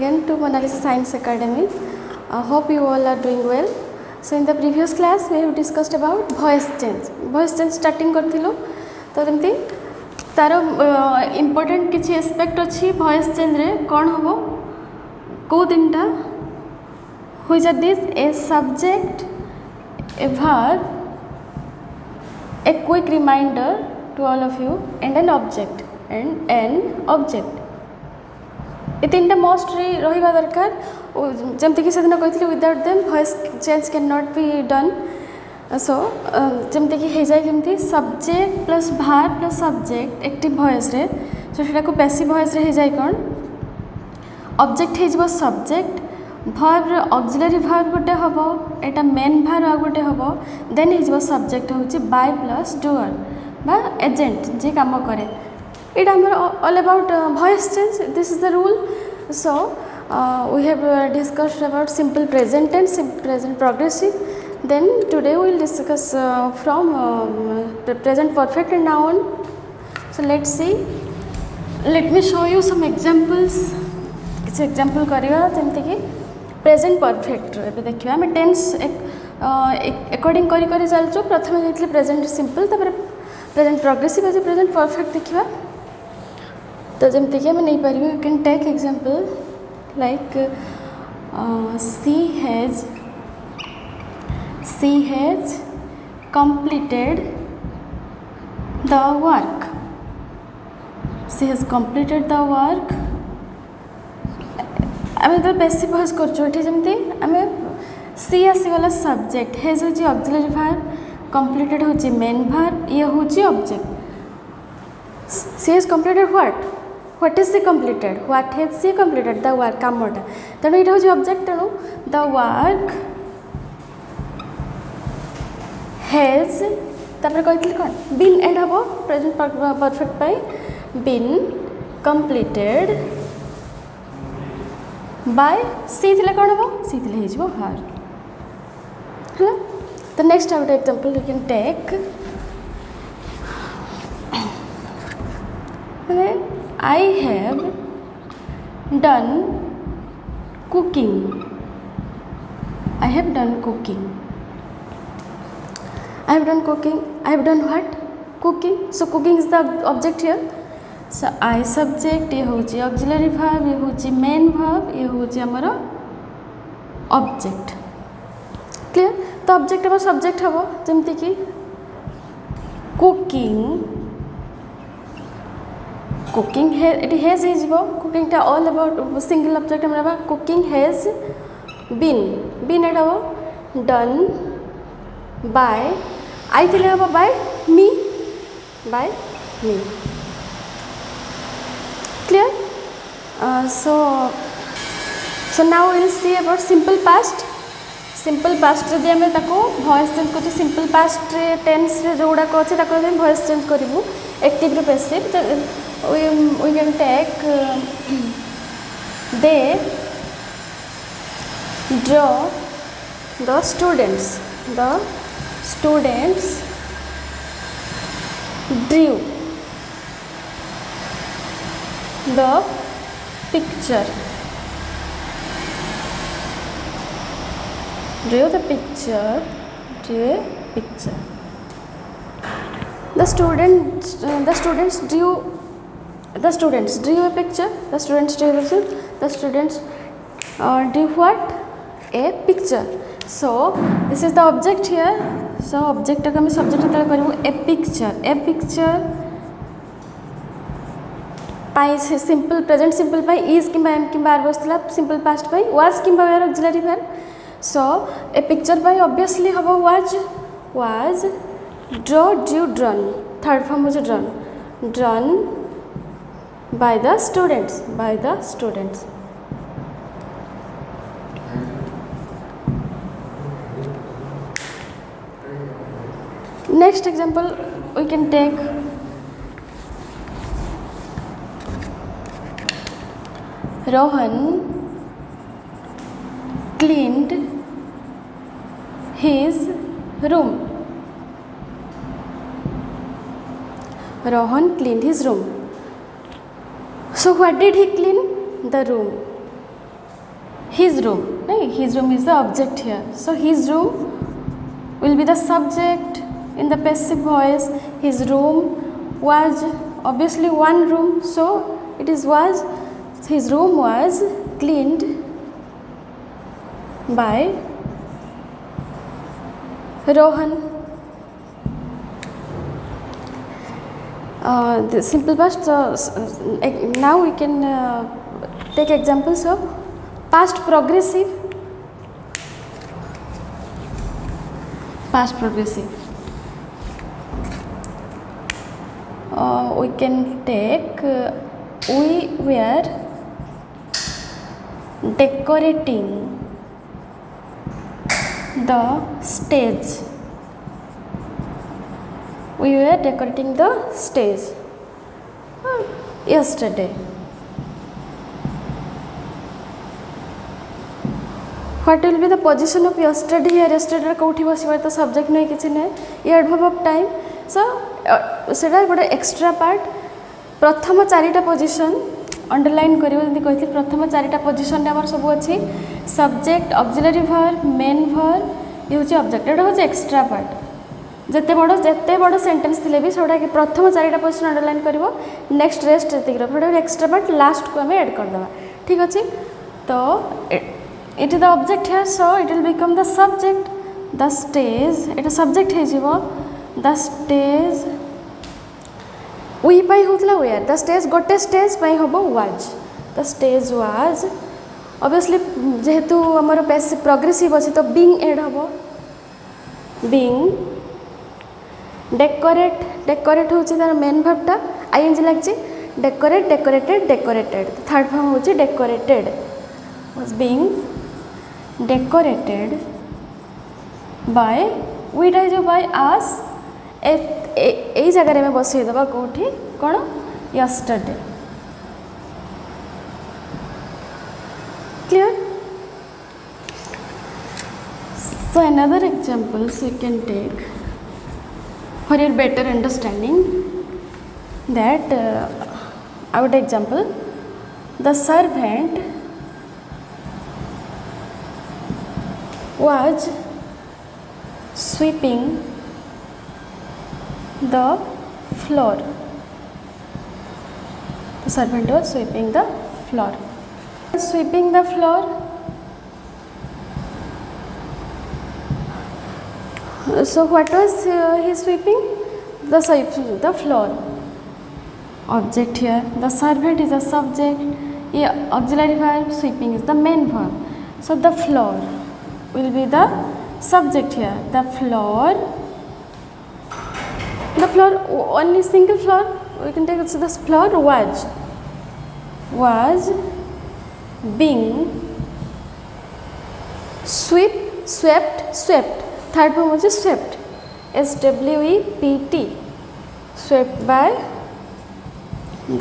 again to Monalisa Science Academy. I hope you all are doing well. So in the previous class we have discussed about voice change. Voice change starting करथिलो तो जमती तार important किछि aspect अछि voice change रे कोन हबो को तीनटा which are this a subject, a verb, a quick reminder to all of you and an object ये तीनटा मोस्ट रहिबा दरकार जमती कि सेदिन कहितली without them voice change can not be done so जमती कि हे जाय केमती subject plus verb plus subject active voice रे सो सेटा को पैसिव वॉइस रे हे जाय कोन ऑब्जेक्ट हे जबो सब्जेक्ट वर्ब रे ऑक्सिलरी वर्ब गोटे हबो एटा मेन वर्ब आ गोटे हबो देन हे जबो सब्जेक्ट होची बाय प्लस डूअर बा एजेंट जे काम करे it all about voice change. This is the rule. So we have discussed about simple present tense, present progressive. Then today we will discuss from present perfect and now on. So let's see. Let me show you some examples. किसी example करिया जमती कि present perfect एबे देखिबा हम tense according करी चलचो प्रथमे जेतले present simple तापर present progressive as present perfect देखिबा तो जमती कि नहीं पारि you can take example like she has completed the work. She has completed the work. आमे तो बेसी बहस करछो एठी जमती आमे सी आसीगला सब्जेक्ट हैज होची ऑक्सिलरी वर्ब completed होची मेन वर्ब ये होची object she has completed what is she completed what has she completed the work कामटा तेणु ये होची ऑब्जेक्ट तेणु the work has तापर कहितली कोन been एड हबो present perfect pi been completed by she थिले कोन हबो she थिले हेजबो her हला the next example you can take I have done cooking. I have done cooking. I have done cooking. I have done what? Cooking. So cooking is the object here. So I subject ये होची auxiliary verb ये होची main verb ये होची हमारा object. Clear? तो object हमारा subject हबो जमती कि cooking. Cooking has cooking ta all about single object हमरा cooking has been एटा हो done by I थिले हबो by me clear so now we will see about simple past जदि आम वॉइस चेंज कर सिंपल पास्ट टेन्स जोड़ा अच्छे voice change करूँ एक्टिव रू passive we can take they draw the students drew the picture drew a picture the students drew a picture the students drew what a picture so this is the object here so object का हम subject तले करू a picture pi simple present simple pi is किंबा am किंबा are बसला simple past pi was किंबा were auxiliary verb so a picture pi obviously हबो was drawn third form was drawn by the students next example we can take Rohan cleaned his room. Rohan cleaned his room. So what did he clean? The room. his room, right? His room is the object here. So his room will be the subject in the passive voice. His room was obviously one room, so it is was. His room was cleaned by Rohan. The simple past. Now we can take examples of past progressive. Past progressive. We can take we were decorating the stage. We were decorating the stage yesterday. What will be the position of yesterday here? Yesterday कौटी बसवा तो subject नहीं किसी ने ये adverb of time. So सेटा गोटे extra part. प्रथम चारिटा position underline करियो जंती कहथि प्रथम चारिटा position ने हमर सब अछि subject, auxiliary verb, main verb, ये होची object. एटा होची extra part. जते बड़ सेंटेंस थिले भी सोडा के प्रथम चारिटा पोजिशन अंडरलाइन करिवो नेक्स्ट रेस्ट एतिक रो एक्स्ट्रा पार्ट लास्ट को हमें ऐड कर देबा ठीक अछि तो it is the object here so it will become the subject the stage Etah subject हे जीवो द स्टेज वी पाई होतला वेयर द स्टेज गोटे स्टेज पाई होबो was the stage was obviously जेहेतु हमर पैसिव प्रोग्रेसिव अछि तो बीइंग ऐड होबो being decorate होची तार मेन वर्बटा आईएनजी लागछि decorate decorated decorated third form होची decorated was being decorated by we डाइ जो बाय आस ए जगह रे में बसई दबा कोठी कोन yesterday clear so another examples we can take for your better understanding that I would example the servant was sweeping the floor. The servant was sweeping the floor. Sweeping the floor. So what was he sweeping? The floor. Object here. The servant is a subject. Yeah, auxiliary verb. Sweeping is the main verb. So the floor will be the subject here. The floor. The floor. Only single floor. We can take it. So the floor was being swept. Third form was swept. SWEPT. Swept by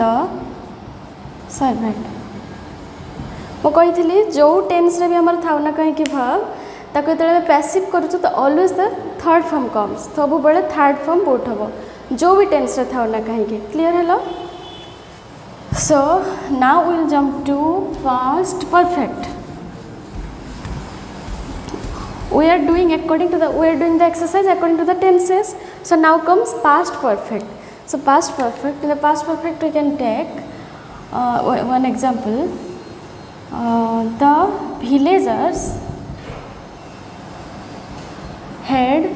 the servant. मैं कही जो tense रे भी आमर था ना कहीं भाव ताको जो पैसिव करूँ तो always the third form comes सब बेले थर्ड फॉर्म बोट हम जो भी टेन्स रे था ना कहीं क्लियर है so now will jump to past perfect we are doing the exercise according to the tenses. So now comes past perfect. So past perfect, in the past perfect we can take one example. The villagers had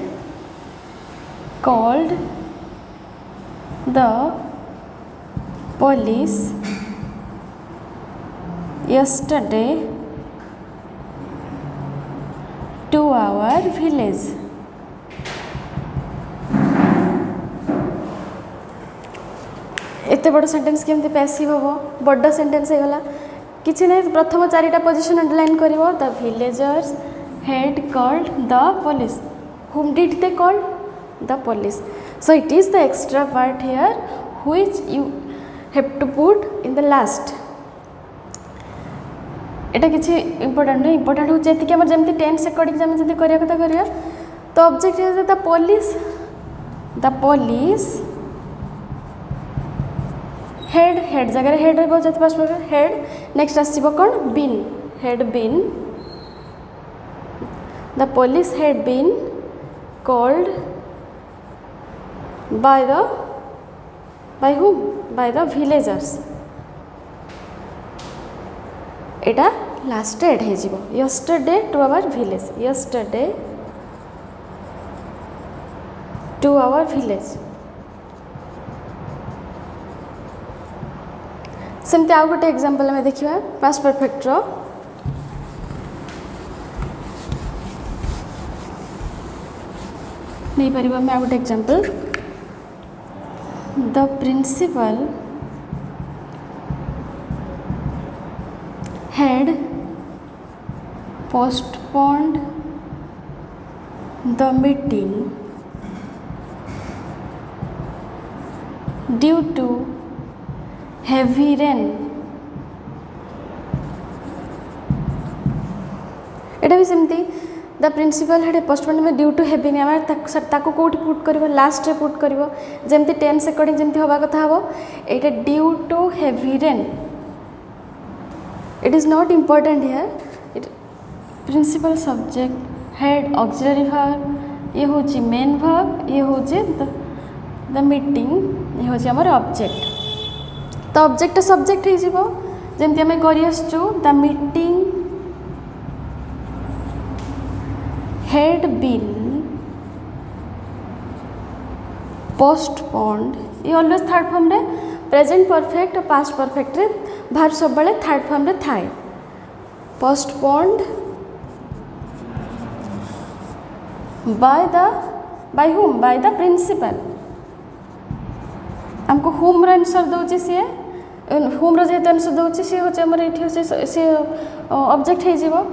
called the police yesterday to our village. एते बड़ sentence केमती passive हम बड़ sentence हो गला किछि नै प्रथम चारिटा पोजीशन अंडरलाइन करिवो the villagers had called the police whom did they call the police so it is the extra part here which you have to put in the last एटा किछि इंपोर्टेंट नहीं important हो जेति कि हमर जेमति tense according GeM जति करिया कथा करिया तो object is the police had जगह हेड रहबो जति पास हेड नेक्स्ट आसीबो कोन been had been called by whom? By the villagers. एटा लास्ट एड हो जिवो yesterday to our village, yesterday to our village. सेमती आउ गोटे एग्जांपल में देखिए पास्ट परफेक्ट रो नहीं परिबा मैं आउ गोटे example the principal had postponed the meeting due to heavy rain. एटा भी सेमती द प्रिंसिपल हेड पोस्टपोन में ड्यू टू हेवी रेन ताको कोठी पुट करबो लास्ट रे पुट करबो जेमती टेंस अकॉर्डिंग जेमती होबा कथा हबो एटा due to heavy rain. It is not important here. Principal subject head auxiliary verb ये होची main verb ये होची the meeting ये होची हमर object. तो object subject है जीवो जेमती हमें करी आसचु the meeting had been postponed ये always third form रे प्रेजेंट परफेक्ट और पास्ट परफेक्ट रे भार सब बड़े थर्ड फॉर्म रे थाए. Postponed by whom by the principal हमको हुम रो आंसर दउची सी हुम रो जेते आंसर दउची सी होचे हमर एठी होचे सी ऑब्जेक्ट हे जीवो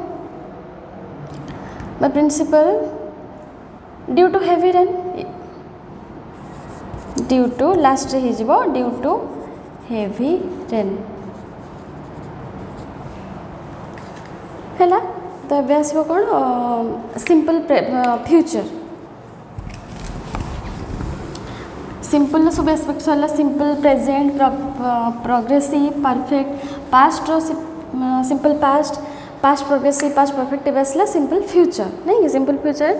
the principal due to heavy rain due to last रे जीवो ड्यू टू हेवी रेन हैला. तो अब आसो कौन सिंपल फ्यूचर सिंपल सब एस्पेक्ट सरला simple present progressive perfect past रो simple past progressive past perfect आसला सिंपल फ्यूचर नहीं सिंपल फ्यूचर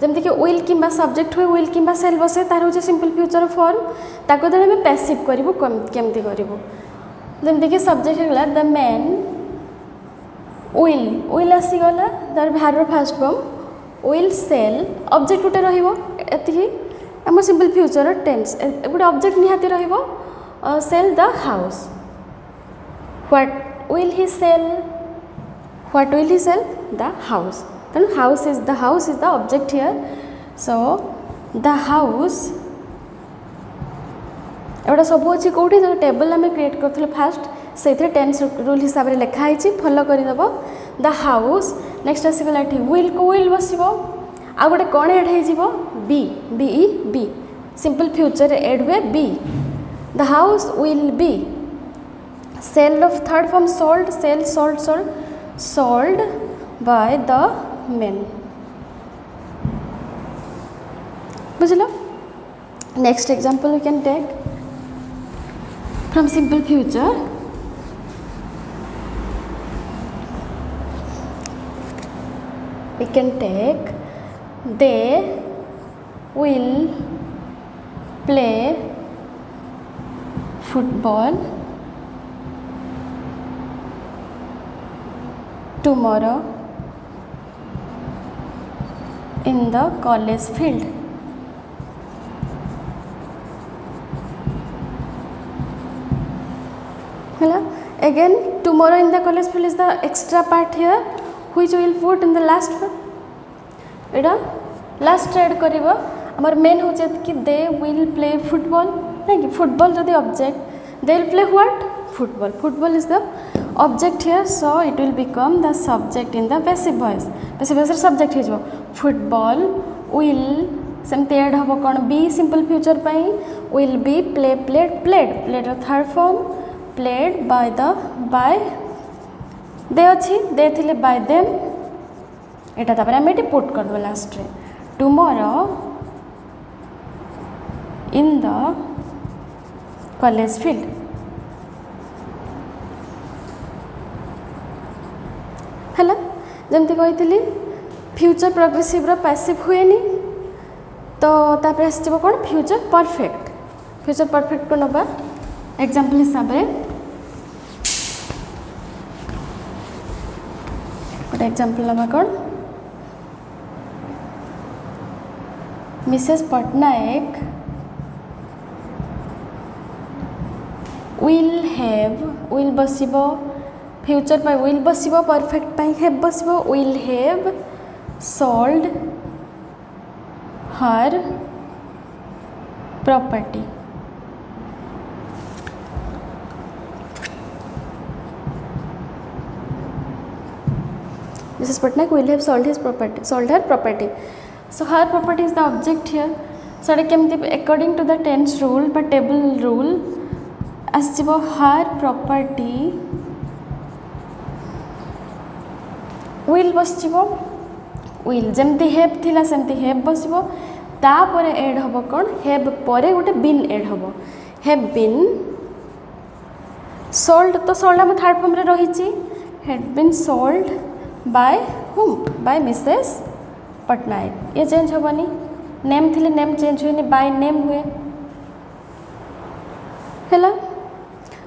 जमती कि विल किंबा सब्जेक्ट हुए विल किंबा सेल बसे तार हो सिंपल फ्यूचर फॉर्म ताको दे हमें पैसिव करिवो केमती करिवो जमती कि सब्जेक्ट होला द मैन विल आसीगला तार भार first form will sell object गोटे रहिबो एति हम सिंपल फ्यूचर टेंस गोटे ऑब्जेक्ट निहाती रहिबो sell the house what will he sell the house then house is the object here. So the house एवडा सब अच्छी कौटी जो टेबल आम क्रिएट करथिले फास्ट से टेंस रूल हिसाब से लिखाई फॉलो करदेव द हाउस नेक्स्ट आसीगला विल को विल बसो आ गोटे कौन एड हो be be simple future add हुए be the house will be sell of third form sold sell sold by the men. बुझलो next example we can take from simple future. We can take they will play football tomorrow in the college field. Hello again tomorrow in the college field is the extra part here which we will put in the last one. Etah last add करिवो हमर main हो जे कि they will play football नहीं कि football जदि object they will play what football is the object here, so it will become the subject in the passive voice. Passive voice subject है जो football will सेमती ऐड हम कौन बी सिंपल फ्यूचर पाई will be played third form played by दे अच्छी दे थिले by them एटा तापर हम एटी पुट कर दो लास्ट रे tomorrow in the college field. जमती कही फ्यूचर प्रोग्रेसिव पैसिव हुए तो तापर आसो कौन फ्यूचर परफेक्ट को नवा एग्जांपल हिसाब से गोटे एग्जांपल नवा कौन मिसेस पटनायक विल बसिबो फ्यूचर पर विल बसिबो परफेक्ट पर हैव बसिबो will have sold her property Mrs. Patnaik will have sold her property. So her property is the object here. So according to the tense rule but table rule आसो her property will बसो will जमती have थिला सेमती have बसो तापर add हम कौन have पर गोटे बिन एड हम हैव बिन सोल्ड तो सोल्ड आम थर्ड फॉर्म रे रही had been sold by whom by Mrs Patnaik ये चेंज हेनी नेम थिले नेम चेंज हुए बाय नेम हुए है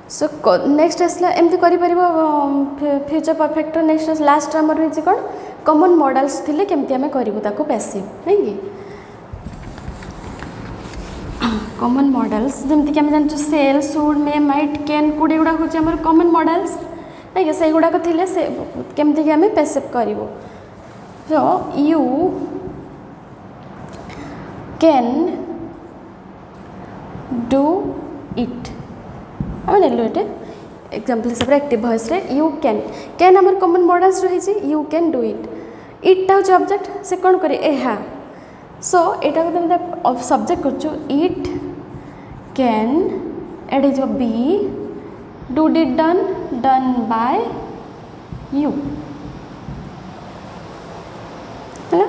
सो नेक्स्ट आसला एमती कर फ्यूचर परफेक्ट नेक्स्ट लास्ट आमर रही कौन कॉमन मॉडल्स थिले केमती आम करूँ पैसिव नहीं कि कॉमन मॉडल्स जमती आम जान shall should may might can could एगुड़ा हूँ आम कॉमन मॉडल्स नहीं कि से गुड़ाक थे से केमती आम पैसिव करूँ तो यू कैन डू इट आम नेलु ये एग्जांपल हिसाब से एक्टिव वॉइस रे यू कैन आमर कॉमन मॉडल्स रही यू कैन डू इटा हूँ ऑब्जेक्ट से कौन करे एहा सो एटा को तुम सब्जेक्ट कर इट कैन एड हो be do did done by you है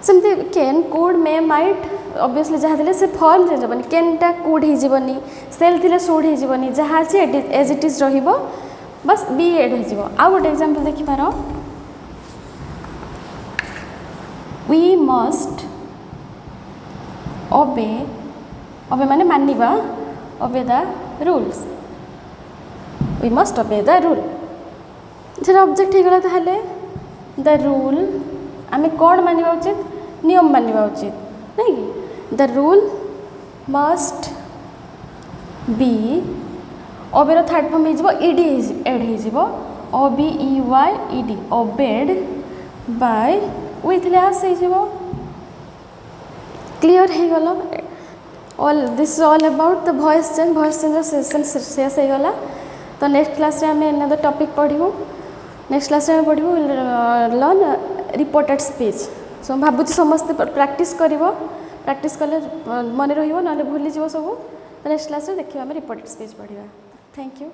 सेमती can could may might obviously जहाँ थे से फॉर्म चेंज हेनी कैनटा कुड होनी सेल थे शुड होनी जहाँ अच्छे एज इट इज बस बी एड हो आउ गोटे एग्जांपल देखिपार वी मस्ट ओबे माने मानिबा obey the rules we must obey the rule जो ऑब्जेक्ट होगा ताहले द रूल आम कौन मानिबा उचित नियम मानिबा उचित नहीं the rule must be Uber third form हो इडी एड हो OBEYED obeyed bye with lace हो क्लीयर हो गला all this all about the voice change session शेष हो गला तो नेक्स्ट क्लास रे हमें अनदर टॉपिक पढ़ू नेक्स्ट क्लास रे पढ़ू लर्न रिपोर्टेड स्पीच सो भावुँ समस्ते प्रैक्टिस कले मन रही ना भूली सब नेक्स्ट क्लास रे देखिए आम रिपोर्टेड स्पीच पढ़ा थैंक यू।